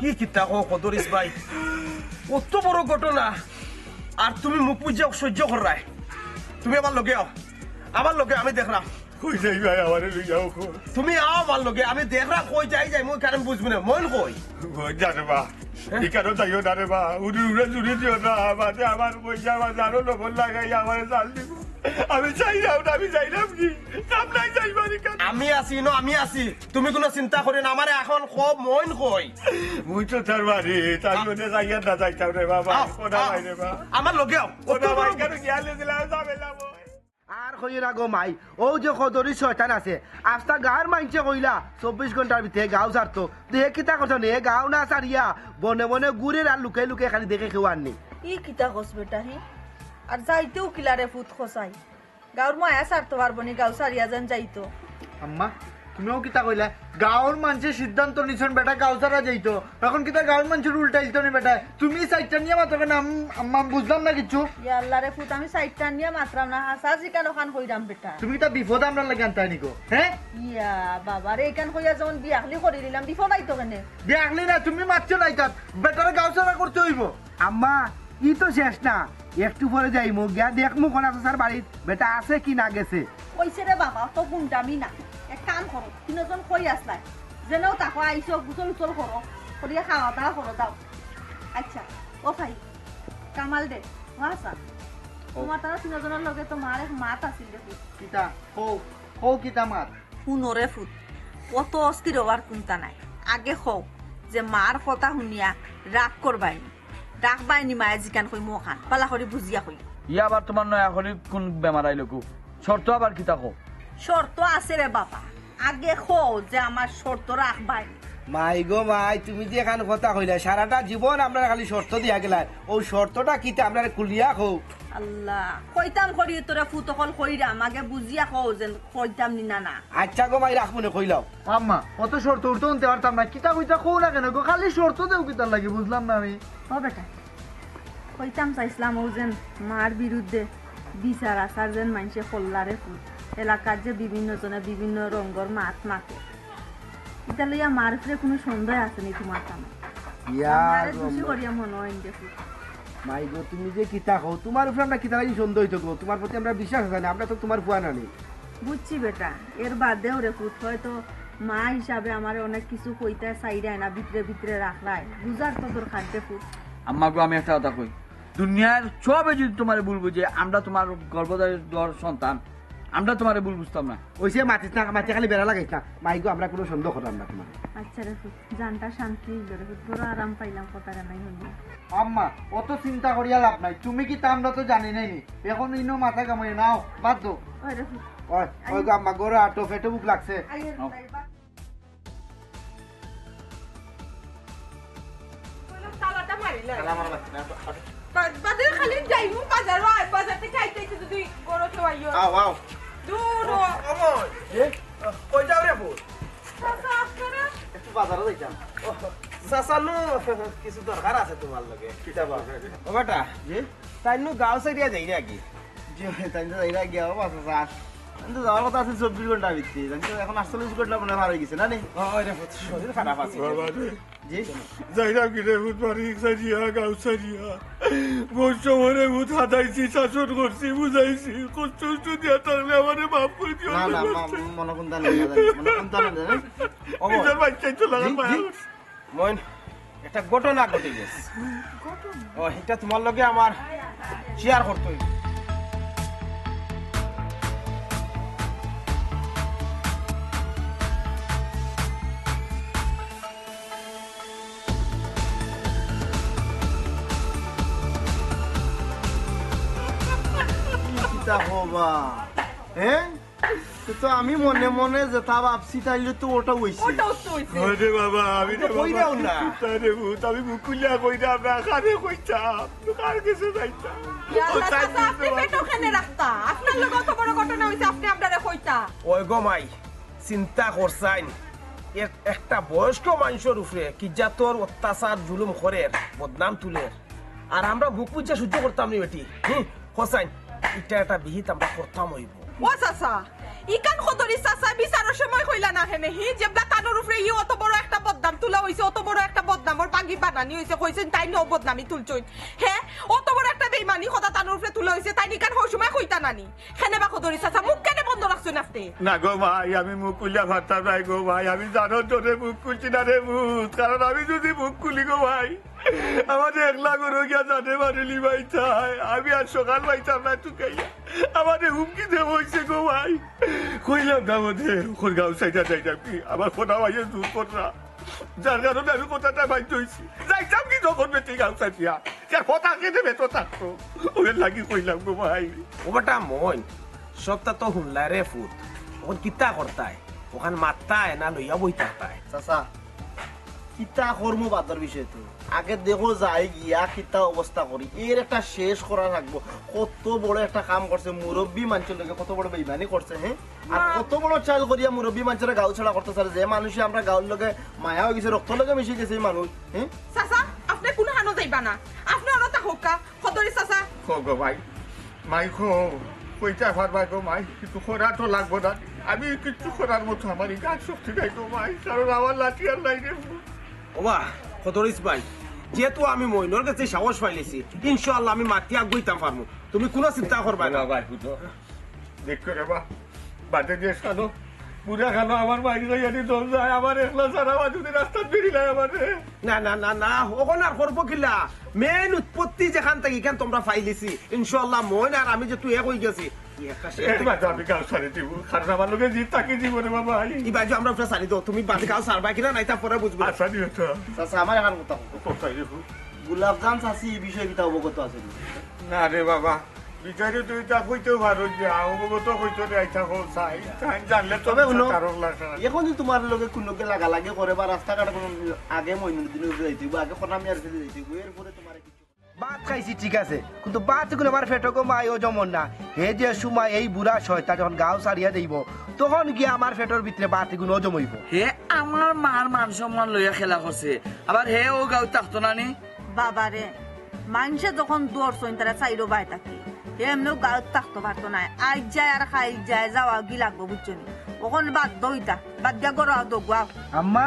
কি কিতা কো কদরিস ভাই, কত বড় ঘটনা, আর তুমি মুখ বুঝে সহ্য করাই। তুমি আমার লগে আও, আমার লগে আমি দেখলাম। কই যাই ভাই, আমারে লইয়াও কো। তুমি আও আমার লগে, আমি দেখলাম কই যাই যাই, মই কারণ বুঝবি না, মন কই জানে বা, ইকারও যাইও না রে বা, উড়ে উড়ে জুড়ে দিও না, আমাদের আমার পয়সা আমার আরো লবণ লাগাই আমার জাল দিব, আমি চাইলাম না, আমি চাইলাম কি কাম নাই যাইবারি কাম। আমি আছি ন, আমি আছি, তুমি কোনো চিন্তা করি না, আমারে এখন খুব মন কই। মুই তো তার বাড়ি তাই জন্য যাইয়া না যাইতাম রে বাবা, কোনা ভাই রে বা, আমার লগে আও, কোনা ভাই কেন গিয়ালে দিলাম যাবে না বই। আর কইর আগো মাই, ও যে খদরি শয়তান আছে, আস্তা গাঁর মাইনছে কইলা 24 ঘন্টার ভিতরে গাঁও ছাড়তো, তুই কিতা কথা নে, গাঁও না ছাড়িয়া বনে বনে ঘুরে আর লুকে লুকে খালি দেখে কেউ আননি। ই কিতা কস বেটা হি, আর যাইতেও কিলারে ফুট খসাই, গাঁর মায়া ছাড়তে পারবো নি, গাঁও ছাড়িয়া যেন যাইতো। আম্মা তুমিও কিতা কইলা, গাঁৱৰ মানুষের সিদ্ধান্ত নিছেন বেটা গাঁও ছাড়া যাইতো, এখন কিতা গাঁৱৰ মানুষের উল্টাইতো নি বেটা, তুমি সাইডটা নিয়ে মাত্র কেন আম্মা, বুঝলাম না কিছু। ইয়া আল্লাহ রে ফুট, আমি সাইডটা নিয়ে মাত্রাম না, হাসা জিকান ওখান কইরাম বেটা। তুমি কিতা বিপদ আমরা লাগে আনতাই নিকো, হ্যাঁ? ইয়া বাবা রে, এখান কইয়া যখন বিয়াখলি করে দিলাম, বিপদ আইতো কেনে? দেখলি না তুমি মারছো লাইতাত, বেটারে গাঁও ছাড়া করতে হইব। আম্মা ই তো শেষ না, একটু পরে যাইমু, গিয়া দেখমু কোন আছে বাড়িত বেটা আছে কি না গেছে। কইছে রে বাবা, তো গুন্ডামি না, এক কাম করো, তিনজন কই আসলাই, যেনেও তাকো আইসো, গুচল উচল করো, করিয়া খাওয়া দাওয়া করো দাও। আচ্ছা ও ভাই কামাল দে, মাসা তোমার তারা তিনজনের লগে তো মার এক মাত আছিল দেখি। কিতা কও, কও কিতা মাত? শুনরে ফুট, অত অস্থির হওয়ার চিন্তা নাই, আগে কও যে মার কথা শুনিয়া রাগ করবাইনি, রাখবাইনি মায়ে জিকান কই মো খান পালা করে বুঝিয়া কই। ইয়া আবার তোমার নয়া করে কোন বেমার আইলো কো, শর্ত আবার কিতা কো? শর্ত আছে রে বাবা, আগে কও যে আমার শর্ত রাখবাইনি, মাই গো মাই, তুমি যে এখান কথা কইলা সারাটা জীবন আমরা খালি শর্ত দিয়া গেলা, ও শর্তটা কিতা আমরা খুলিয়া খো। আল্লাহ কইতাম করি তোরা ফুতকল কইরাম আগে বুঝিয়া কও যেন কইতাম নি না না। আচ্ছা গো মাই রাখ মনে কইলাও। আম্মা অত শর্ত উঠতে উনতে পারতাম না, কিতা কইতা কও না কেন গো, খালি শর্ত দেও কিতার লাগে বুঝলাম না আমি। ও বেটা কইতাম চাইছিলাম ও যেন মার বিরুদ্ধে বিচার আচার যেন মানুষে কল্লারে ফুল এলাকার যে বিভিন্ন জনে বিভিন্ন রঙের মাত মাতে এটা লইয়া মার উপরে কোনো সন্দেহ আছে নি তোমার কামে? মারে খুশি করিয়া মনে হয় দেখো। মাই গো তুমি যে কিতা কও, তোমার উপরে আমরা কিতা লাগি সন্দেহ হইতো গো, তোমার প্রতি আমরা বিশ্বাস আছে না, আমরা তো তোমার ফুয়া নানি। বুঝছি বেটা, এর বাদেও রে ফুট হয়তো মা হিসাবে আমার অনেক কিছু কইতে চাইরায় না, ভিতরে ভিতরে রাখলায় বুঝার তো তোর খাদ্যে ফুট। আম্মা গো আমি একটা কথা কই, দুনিয়ার সবে যদি তোমারে ভুল বুঝে আমরা তোমার গর্ভধারী দর সন্তান, আমরা তোমারে ভুল বুঝতাম না। ওইসে মাতিস না, মাতি খালি বেড়া লাগাইছ না। মাই গো আমরা কোনো সন্দেহ করলাম না তোমার। আচ্ছা রে ফুট, জানটা শান্তি হইল রে ফুট, তোরা আরাম পাইলাম কথা নাই হইল। আম্মা অত চিন্তা করিয়া লাভ নাই, তুমি কি তা আমরা তো জানি নাই নি, এখন ইনো মাথা কামাই নাও বাদ দো। ওই রে ফুট ওই ওই গো আম্মা গোরা আটো ফেটে বুক লাগছে। তালাটা মারিলা বাজার খালি যাইমু বাজার বাজার থেকে খাইতে যদি গরো খেওয়াইও আও আও দূর ওমই এ কই যাও রে ফুল? চাচা আপনারা একটু বাজারে যাইতাম। সাসানো কিছু দরকার আছে তোমার লগে। কিটা বা ও বেটা জি তাইনু গাঁও সাইডিয়া যাই নাকি? জি তাইনু যাই না গিয়া বাসা সাস কিন্তু যাওয়ার কথা আছে 24 ঘন্টা ভিতরে, জানি এখন 48 ঘন্টা মনে পার হয়ে গেছে না নি? ওই রে শরীর খারাপ আছে জি। যাইলাম কি রে ভূত বাড়ি সারিয়া গাঁও সারিয়া বৈষ্ণবরে ভূত হাতাইছি, শাসন করছি, বুঝাইছি, কষ্ট দিয়া তাহলে আমারে মাফ করে দিও। না না মনে কোনটা নেই, মনে কোনটা নেই। নিজের বাচ্চাই তো লাগা পায়। মইন একটা ঘটনা ঘটে গেছে, ও এটা তোমার লগে আমার শেয়ার করতে হইবে। তো আমি মনে মনে যেটা ভাবছি তাইলে তো ওটা হইছে। রে বাবা আমি রে কইরাও না রে ভূত, আমি মুকুলিয়া কইরাম না, কারে কইতাম, কার কাছে যাইতাম। আপনি পেটো কেনে রাখতা? আপনার লোক অত বড় ঘটনা হইছে, আপনি আপনারে কইতা? ওই গো মাই চিন্তা করছাইন একটা বয়স্ক মানুষের উপরে কি জাতর অত্যাচার জুলুম করে বদনাম তুলে, আর আমরা বুক বুঝা সহ্য করতাম নি বেটি। হোসাইন এটা একটা বিহিত আমরা করতাম হইব। ও চাচা ইকান খদরি চাচা বিচারের সময় কইলা না হেনে হি যেবলা তানোর উপরে ই অত বড় একটা বদনাম তুলা হইছে, অত বড় একটা বদনামর বাগি বানানি হইছে, কইছেন তাই নো বদনামি তুলছইন। হ্যাঁ অত বড় একটা বেইমানি কথা তানোর উপরে তুলা হইছে, তাই নিকান হই সময় কইতা নানি হেনে বা খদরি চাচা মুখ কেনে বন্ধ রাখছুন আপনি? না গো ভাই আমি মুখ খুলিয়া ভাবতাম নাই গো ভাই, আমি জানো তোরে মুখ খুলছি না রে ভূত, কারণ আমি যদি মুখ খুলি গো ভাই আমাদের 1 লাখ গিয়া জানে মারিলি ভাই চাই, আমি আর সকাল পাইতাম না টুকাইয়া আমাদের হুমকি দেব হইছে গো ভাই। কইলাম না মধ্যে ওর গাঁও সাইডা যাইতাম কি, আমার ফোনা ভাইয়ে দূর কররা, যার কারণে আমি কথাটা বাধ্য হয়েছি। যাইতাম কি যখন বেটি গাঁও সাইডিয়া যার কথা কেটে বেতো থাকতো, ওদের লাগি কইলাম গো ভাই। ও বেটা মন সবটা তো হুনলা রে ফুট, ওখান কিতা করতায়, ওখান মারতায় না লইয়া বইতায়। চাচা কিতা কর্ম বাদর বিষয় তো আগে দেখো যাই গিয়া কিতা অবস্থা করি, এর একটা শেষ করা থাকবো। কত বড় একটা কাম করছে, মুরব্বী মানুষের লগে কত বড় বেইমানি করছে। হ্যাঁ আর কত বড় চাল করিয়া মুরব্বী মানুষের গাঁও ছাড়া করতে চায়, যে মানুষে আমরা গাঁওর লগে মায়া হয়ে গেছে, রক্ত লগে মিশে গেছে মানুষ। হ্যাঁ চাচা আপনি কোনো হানো যাইবা না, আপনি অনতা হোকা খদরি চাচা। খো গো ভাই মাই খো কইটা পারবা গো মাই, কিন্তু খোরা তো লাগবো না, আমি কিছু করার মতো আমার এই গাছ শক্তি নাই গো মাই, কারণ আমার লাঠি আর নাই রে। ওবা কতরিস ভাই, যেহেতু আমি মইনর কাছে সাহস পাইলেছি, ইনশাআল্লাহ আমি মাটি আগুইতাম পারবো, তুমি কোনো চিন্তা করবা না। ভাই বুঝো দেখ করে বা বাদে দিয়ে খানো পুরা খানো আমার বাড়ি যাইয়ানি দল যায়, আমার একলা ছাড়া আমার যদি রাস্তা বেরিলাই আমার। না না না না ওখানে আর করবো কিলা, মেন উৎপত্তি যেখান থেকে এখান তোমরা পাইলেছি, ইনশাআল্লাহ মইন আর আমি যে তুই এক হয়ে গেছি আমি গাঁও ছাড়ি দিব, কারণ আমার লোকে জিত তাকে জীবনে বাবা এই বাজু আমরা উপরে ছাড়ি দাও, তুমি বাদে গাঁও ছাড়বা কিনা নাই তা পরে বুঝবো। আশা দিও তো চাচা আমার এখন কথা কোথায় রে গোলাপজান চাচি এই বিষয়ে কিতা অবগত আছে? না রে বাবা বিচারে তুই তা কইতেও পারো যে আমাকে তো কইতো রে থাকো চাই জানলে তো তবে শুনো, কারণ লাগে এখন যে তোমার লগে কোনোকে লাগালাগি করে বা রাস্তাঘাট কোনো আগে মইনুর দিনে যাইতে আগে কোনা মিয়ার ফেলে যাইতে এরপরে তোমার কিছু ভাত খাইছি ঠিক আছে, কিন্তু ভাত গুলো আমার ফেটকো মাইও জমন না। হে যে সময় এই বুড়া শয়তা যখন গাও সারিয়া দেব তখন গিয়ে আমার ফেটর ভিতরে ভাত গুলো জমইব। হে আমার মার মান সম্মান লইয়া খেলা করছে, আবার হে ও গাঁও থাকতো না নি। বাবারে মানুষে যখন দৌড়ছইন তারা চাইরো বাই থাকি এমনিও গাঁত থাকতে পারতো না। আজ যায় আর খাই যায় যাওয়া কি লাগবো বুঝছো নি, ওখানে বাদ দইতা বাদ দিয়া গড় দোয়াও। আম্মা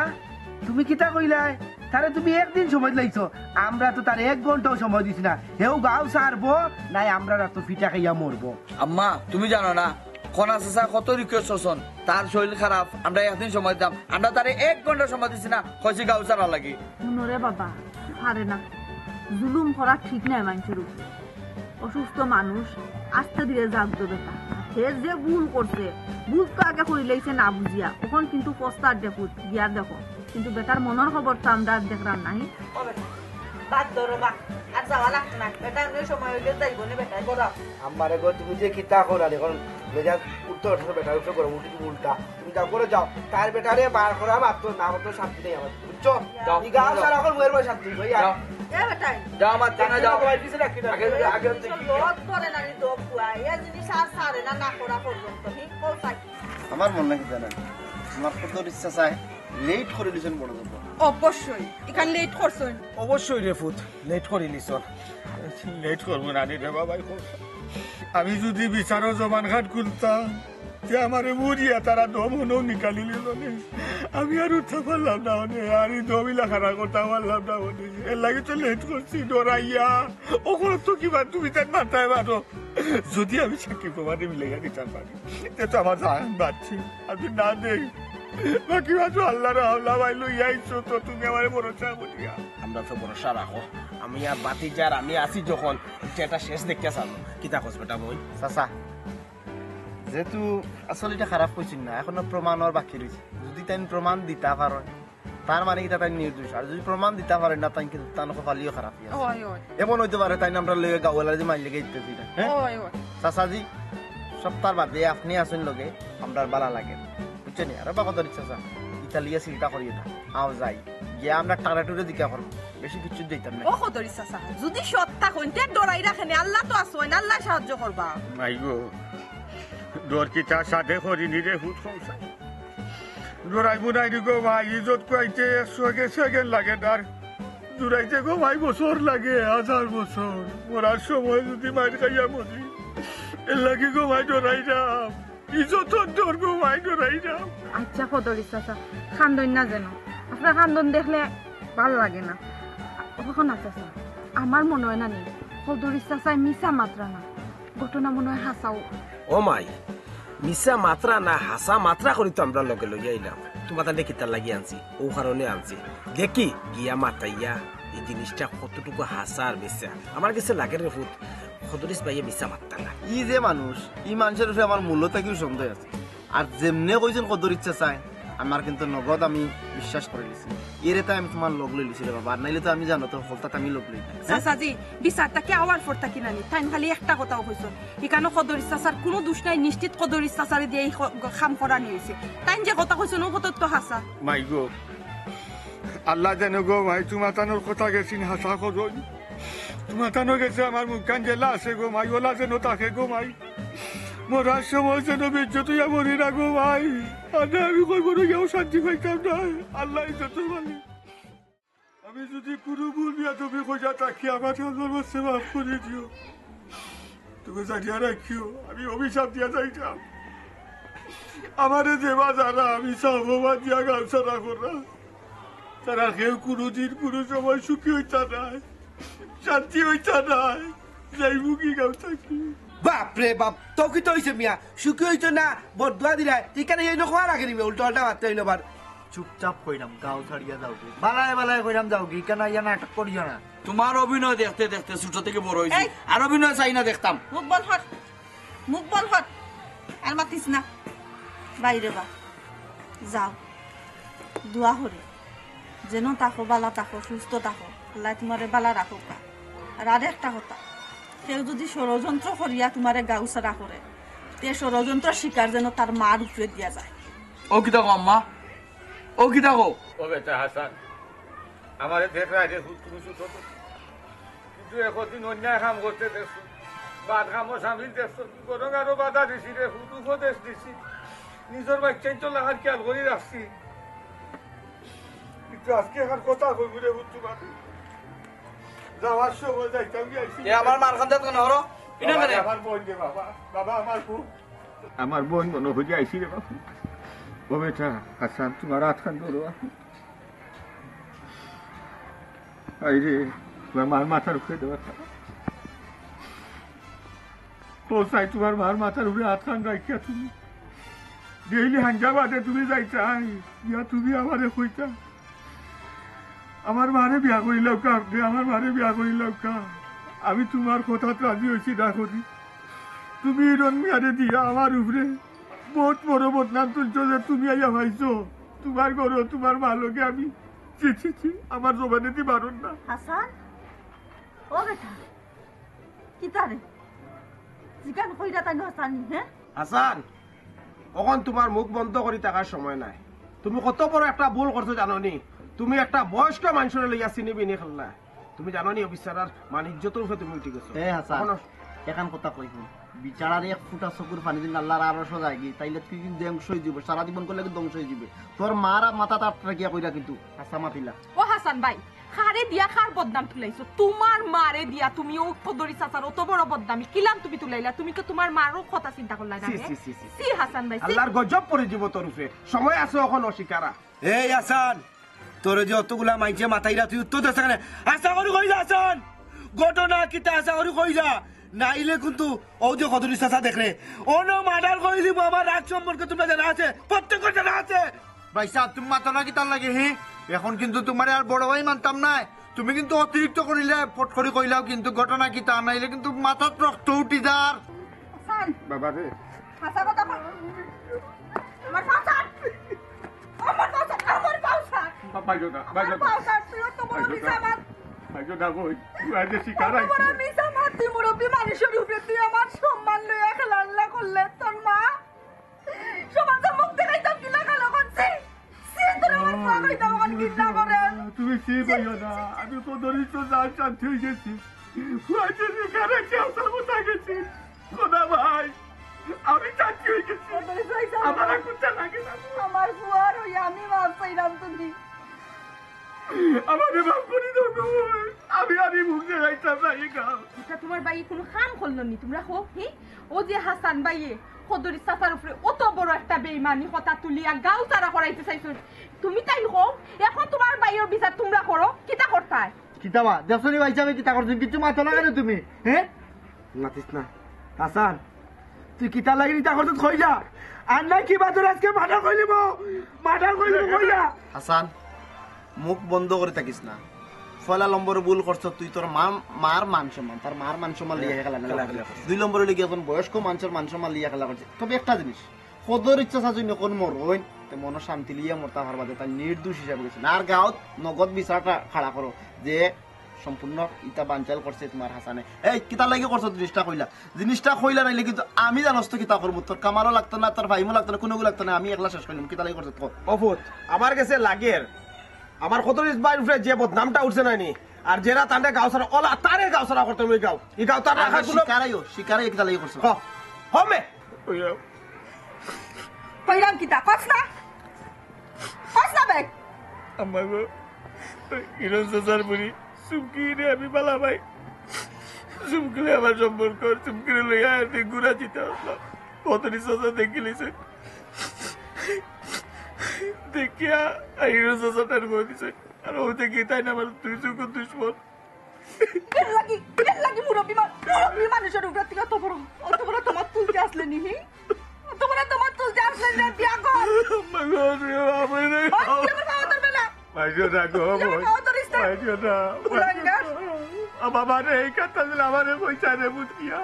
তুমি কিতা কইলাই? তারে তুমি একদিন সময় লাইছো, আমরা তো তার 1 ঘন্টাও সময় দিছি না। হেও গাও সারবো নাই আমরা তো ফিটা খাইয়া মরবো। আম্মা তুমি জানো না কনা চাচা কত রিকোয়েস্ট করছেন, তার শরীর খারাপ, আমরা একদিন সময় দিতাম, আমরা তারে 1 ঘন্টা সময় দিছি না, কইছি গাও সারা লাগি। শুনোরে বাবা পারে না, জুলুম করা ঠিক নাই মানুষের উপর। অসুস্থ মানুষ আস্তে ধীরে জাগতো বেটা, সে যে ভুল করছে ভুল তো আগে করে লাইছে না বুঝিয়া, ওখান কিন্তু পস্তার দেখো গিয়া দেখো, কিন্তু বেটার মনের খবর তো আমরা দেখলাম নাই। বাদ ধরো বা আর যাওয়া লাগতো না, বেটা এমনি সময় হইলে যাইব না বেটা করা। আমারে গো তুমি যে কিতা করা দেখুন বেজা উত্তর বেটার উপরে করো উল্টি উল্টা তুমি যাও করে যাও, তার বেটারে বার করা মাত্র না মাত্র শান্তি নেই আমার, বুঝছো? এই গাও সারা এখন ময়ের বই শান্তি ভাইয়া এ বেটা যাও আমার টানা যাও, পিছে রাখি না আগে আগে লোট করে না নি দব কুয়া এ জিনিস আর সারে না না করা পর্যন্ত ঠিক কোথায়। আমার মন নাকি জানেন আমার কত ইচ্ছা চাই লেট করে দিছেন বড় কথা। অবশ্যই এখানে লেট করছেন। অবশ্যই রে ফুট লেট করে নিছ। লেট করবো না রে বাবা। আমি যদি বিচারও জবান ঘাট খুলতাম যে আমার মুড়িয়া তারা দম হলেও নিকালি নিল আমি আর উঠতে পারলাম না, আর দমিলা খারাপ করতে পারলাম না, এর লাগে তো লেট করছি ডরাইয়া। ওখানে তো কিবা তুমি তার মাথায় মারো, যদি আমি সাক্ষী প্রমাণে মিলে দিতে পারি তো আমার জান বাড়ছি, আমি না দেই বাকি বাজু আল্লাহর হাওলা ভাই লইয়া আইছো তো তুমি আমার ভরসা করিয়া। আমরা তো ভরসা রাখো, আমি আর বাতি যার আমি আছি যখন এটা শেষ দেখতে চাবো কিতা কস বেটা বই চাচা যেহেতু আসলে এটা খারাপ করছেন না, এখনো প্রমাণের বাকি রয়েছে। যদি তাই প্রমাণ দিতে পারেন তার মানে কি তাই নির্দোষ, আর যদি প্রমাণ দিতে পারেন না তাই কিন্তু তার কপালিও খারাপ এমন হইতে পারে। তাই আমরা লগে গাওয়ালা যে মাইল লেগে দিতেছি না। চাচাজি সপ্তাহ বাদে আপনি আসেন লগে আমরা বালা লাগে বুঝছেন। আর বা কত চাচা ইতালিয়া চিন্তা করিয়ে না আও যাই গিয়ে আমরা টানাটুরে দিকে করবো, বেশি কিছু দিতাম না। ও কদরি চাচা যদি সত্তা কইতে ডরাই রাখেন, আল্লাহ তো আছেন, আল্লাহ সাহায্য করবা। মাইগো ডর কি তার সাথে করিনি রে ফুট সংসার ডরাই বুনাই গো ভাই ইজত কুয়াইতে 100 সেকেন্ড লাগে, তার জুড়াইতে গো ভাই বছর লাগে, 1000 বছর। মরার সময় যদি মাইর খাইয়া মরি এর লাগে গো ভাই ডরাই যাম, ইজত ডর গো ভাই ডরাই যাম। আচ্ছা কদরি চাচা খান্দন না যেন, আপনার খান্দন দেখলে ভালো লাগে না। কখন আছে স্যার আমার মনে হয় না নেই কদরি চাচাই মিশা মাত্রা না, ঘটনা মনে হয় হাসাও। ও মাই মিশা মাত্রা না হাসা মাত্রা করি তো আমরা লগে লগে আইলাম, তোমার তাহলে কিতা লাগি আনছি ও কারণে আনছি দেখি গিয়া মাতাইয়া এই জিনিসটা কতটুকু হাসা আর বেচা আমার কাছে লাগে রে ফুট। খদরিস ভাইয়া মিশা মাত্রা না ই যে মানুষ ই মানুষের উপরে আমার মূল্য থেকেও সন্দেহ আছে। আর যেমনে কইছেন কদর ইচ্ছা চাই আমার কিন্তু নগদ আমি বিশ্বাস করে দিছি, এরে তাই আমি তোমার লগ লইছি রে বাবা, আর নাইলে তো আমি জানো তো হলতাত আমি লগ লই। চাচাজি বিচারটাকে আওয়ার ফোর থাকি নানি, তাই খালি একটা কথাও কইছ এখানে কদরি চাচার কোনো দোষ নাই, নিশ্চিত কদরি চাচারে দিয়ে এই কাম করা নিয়েছে, তাই যে কথা কইছ ও কথা তো হাসা। মাইগো আল্লাহ যেন গো ভাই তোমার তানোর কথা গেছিন হাসা করুন, তোমার তানো গেছে আমার মুখখান জেলা আছে গো মাই, ওলা যেন তাকে গো মাই মরার সময় যেন বেজ্জত ইয়া মরি না গো ভাই, আর আমি কই বড় যাও শান্তি পাইতাম না। আল্লাহ যত বলি আমি যদি কোনো ভুল বিয়া তুমি খোঁজা থাকি আমার আল্লাহর কাছে মাফ করে দিও, তুমি জানিয়া রাখিও আমি অভিশাপ দিয়া যাইতাম। আমারে দেবা যারা আমি সাহবা দিয়া গাল ছাড়া করা তারা কেউ কোনোদিন কোনো সময় সুখী হইতা নাই, শান্তি হইতা নাই, যাইবো কি গাও থাকি। বাপরে বাপ তো কি তো হইছে মিয়া, সুখী হইতো না বদুয়া দিলা ঠিকানা এই নখোয়া রাখে নিবে, উল্টো পাল্টা মারতে হইলো আবার। চুপচাপ কইরাম গাও ছাড়িয়া যাও, বালায় বালায় কইরাম যাও কি কেন ইয়া নাটক করিও না। তোমার অভিনয় দেখতে দেখতে ছোট থেকে বড় হয়েছি, আর অভিনয় চাই না দেখতাম। মুখ বল হট, মুখ বল হট, আর মাতিস না বাইরে বা যাও। দোয়া হরে যেন তাকো বালা তাকো সুস্থ তাকো, আল্লাহ তোমারে বালা রাখো। আর একটা কথা কেউ যদি ষড়যন্ত্র করিয়া তোমারে গাঁও ছাড়া করে তে ষড়যন্ত্র শিকার যেন তার মার উপরে দিয়া যায়। ও কি থাকো আম্মা, ও কি থাকো? ও বেটা হাসান, আমার দেখ রাইতে তুমি শুধু কিন্তু একদিন অন্যায় কাম করতে দেখছো, বাদ কামও সামিল দেখছো, বরং আরো বাধা দিছি রে, হুদ উপদেশ দিছি, নিজের বাচ্চাই তো লাগার খেয়াল করে রাখছি। কিন্তু আজকে এখন কথা কইব রে বুঝতে পারি, যাওয়ার সময় যাইতাম গিয়েছি। আমার মার খান দেন কেন হরো? আমার বোন রে বাবা, বাবা আমার বোন, আমার বোন মনে হয়ে আইসি রে বাবু। ও বেটা হাসান, তোমার হাত খান ধরো। আরে তোমার মার মাথার উপরে দেওয়া ও চাই, তোমার মার মাথার উপরে হাত খান রাখিয়া তুমি ডেইলি হাঞ্জাবাদে তুমি যাইতা, ইয়া তুমি আমারে কইতা আমার মারে বিয়া করিলাম কা, আপনি আমার মারে বিয়া করিলাম কা। আমি তোমার কথা রাজি হয়েছি না করি, তুমি রনমিয়ারে দিয়া আমার উপরে বহুত বড় বদনাম তুলছো যে তুমি আইয়া ভাইছো তোমার ঘর তোমার মালোকে আমি চিছি, আমার জবানে দি বারণ না। হাসান ও বেটা কি তারে জিগান কইরা তাই হাসানি হ্যাঁ হাসান, কখন তোমার মুখ বন্ধ করে থাকার সময় নাই। তুমি কত বড় একটা ভুল করছো জানো নি? তুমি একটা বয়স্ক মানুষের লইয়া চিনি বিনি খেললা। তুমি জানো নি অফিসার মানিজ্যতের উপরে তুমি উঠে গেছো। হাসান এখান কথা কই বিচারার এক ফুটা চকুর পানি দিন আল্লাহর আরশ যায় কি তাইলে তুই কিন্তু ধ্বংস হয়ে যাবে, সারা জীবন করলে কিন্তু ধ্বংস হয়ে যাবে। তোর মার মাথা তাপটা গিয়া কইরা কিন্তু হাসা মাতিলা। ও হাসান ভাই, খারে দিয়া খার বদনাম তুলাইছো, তোমার মারে দিয়া তুমি ও পদরি চাচার অত বড় বদনামি কিলাম তুমি তুলাইলা, তুমি তো তোমার মারও কথা চিন্তা করলা না? সি হাসান ভাই, আল্লাহর গজব পড়ে যাব তোর উপরে। সময় আছে এখন অস্বীকারা। এই হাসান, তোর যে অতগুলা মাইছে মাথাইরা তুই উত্তর দেশ কেন? আশা করি কই যা হাসান, ঘটনা কিতা আশা করি কই যা, নাইলে কিন্তু ও যে কদরি চাচা দেখলে অন্য মার্ডার করে দিব। আমার রাগ সম্পর্কে তোমরা জানা আছে, প্রত্যেকের জানা আছে। ভাই সাহেব তুমি মাথা না কি তার লাগে হি? এখন কিন্তু তোমার আর বড় ভাই মানতাম না, তুমি কিন্তু অতিরিক্ত করিলে পট করে কইলাও কিন্তু ঘটনা কি তা নাইলে কিন্তু মাথাত রক্ত উঠি যার। হাসান বাবা রে, হাসা কথা কই আমার পাউসার আমার পাউসার আমার পাউসার বাইজো না, বাইজো না, পাউসার তুই তো বড় মিসামাত বাইজো না বই, তুই আজ শিকার আইছিস। বড় মিসামাত তুই মুরব্বি মানুষের উপরে তুই আমার সম্মান লইয়া খেলা করলে তোর মা সমাজে মুখ দেখাইতাম কি লাগালো করছে সে তোর আমার মা কইতাম কোন কিনা করে। তুমি সে কইও না, আমি তো দরিদ্র যা শান্তি হয়ে গেছি, আজ শিকার আইছি, আমার কথা গেছি। খোদা ভাই, আমি শান্তি হয়ে গেছি, আমার আর কুচ্ছা লাগে না। আমার ফুয়ার হই আমি মাপ চাইলাম তুমি আমারে মাফ করে দাও গো, আমি আর এই মুখ দেখাইতাম না। এই গাও এটা তোমার ভাই কোনো কাম করলো নি তোমরা হো হি? ও যে হাসান ভাইয়ে কদরি চাচার উপরে অত বড় একটা বেইমানি কথা তুলিয়া গাও তারা করাইতে চাইছো, তুমি তাই হো এখন তোমার ভাইয়ের বিচার তোমরা করো, কিতা করতাই? কিতাবা দেশনি ভাই সাহেব কিতা করছেন কিছু মাথা না কেন তুমি? হ্যাঁ নাতিস না হাসান, তুই কিতা লাগি নিতা করতে কইলা আর না কি বাদর আজকে মাথা কইলিব, মাথা কইলিব কইলা। হাসান মুখ বন্ধ করে থাকিস না, ফলা নম্বর ভুল করছ তুই, তোর মার মান সম্মান, তার মার মান সম্মান লিয়া খেলা দুই নম্বরে লিখে এখন বয়স্ক মানুষের মান সম্মান লিয়া খেলা করছে। তবে একটা জিনিস সদর ইচ্ছা চাচুই নকন মর হইন মন শান্তি লিয়া মরতা হার বাদে তাই নির্দোষ হিসাবে গেছে না। আর গাঁৱত নগদ বিচারটা খাড়া করো যে সম্পূর্ণ ইটা বাঞ্চাল করছে তোমার হাসানে। এই কিতা লাগে করছো জিনিসটা কইলা নাইলে কিন্তু আমি জানোস তো কিতা করবো, তোর কামারও লাগতো না, তোর ভাইমও লাগতো না, কোনো লাগতো না, আমি একলা শেষ করলাম। কিতা লাগে করছো তো অফুত আমার কাছে লাগের আমার কত বাইর উপরে যে বদনামটা উঠছে নাইনি, আর যেরা তান্ডে গাঁও সারা ওলা তারে গাঁও সারা করতে ওই গাঁও এই গাঁও তার রাখা গুলো শিকারাই কিতা লাগে করছো হবে কইরাম কিতা কস না বেক আমার গো হিরো চাচার বুড়ি চুমকি রে আমি বালা ভাই, চুমকিলে আমার সম্পর্ক, চুমকিলে লইয়া এতে ঘুরা দিতে আসলাম। কতরি চাচা দেখিলিছে, দেখিয়া হিরো চাচাটার গো দিছে, আর ও দেখি তাই না আমার দুই চোখ দুশ্মন। লাগি মুরব্বি মানুষের উপরে থেকে অত বড় তোমার তুলতে আসলে নিহি, অত বড় তোমার তুলতে আসলে না বিয়া কর বাইজো না গো, বাইজো না, বাবা রে এই কথা দিলে আমারে পয়সা রে বুঝিয়া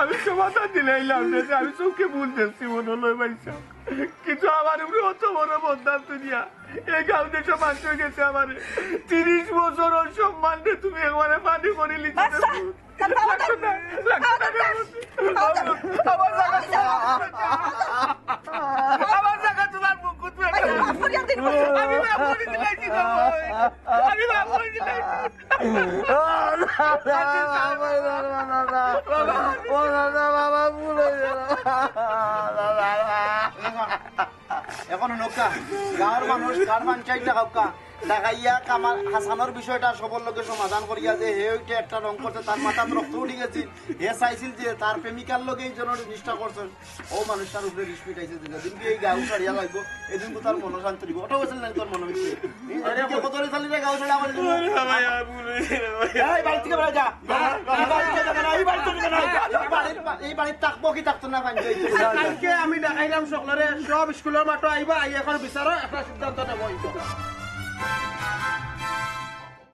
আমি সমাধান দিলে এলাম যে আমি চোখে ভুল দেখছি মনে হলো পয়সা কিন্তু আমার উপরে অত বড় বদনাম দুনিয়া এই গাঁও দেশে মানুষ গেছে আমারে 30 বছর ওর সম্মান দিয়ে তুমি একবারে পানি করে লিখে আমার জায়গা তোমার মুখ আমি মাফ করে দিলাইছি আমি মাফ করে দিলাইছি এখন নৌকা গাঁর মানুষ কার পঞ্চায়েত টাকা দেখাইয়া কামার হাসানোর বিষয়টা সবার লোকের সমাধান করিয়া যে হে ওইটা একটা রং করছে তার মাথা রক্ত উঠে গেছিল হে চাইছিল যে তার প্রেমিকার লোকে এই জন্য নিষ্ঠা করছেন ও মানুষটার উপরে রিস পিটাইছে যেদিন এই গাঁও ছাড়িয়া লাগবো এদিন তো তার মন শান্তি দিব ওটা বলছিল না তোর মনে হচ্ছে কত চালি রে গাঁও ছাড়া আমার বাড়ি থেকে বেড়া যা এই বাড়ির থাকবো কি থাকতো না কালকে আমি দেখাইলাম সকলরে সব স্কুলের মাঠে আইবা আই এখন বিচারো একটা সিদ্ধান্ত নেব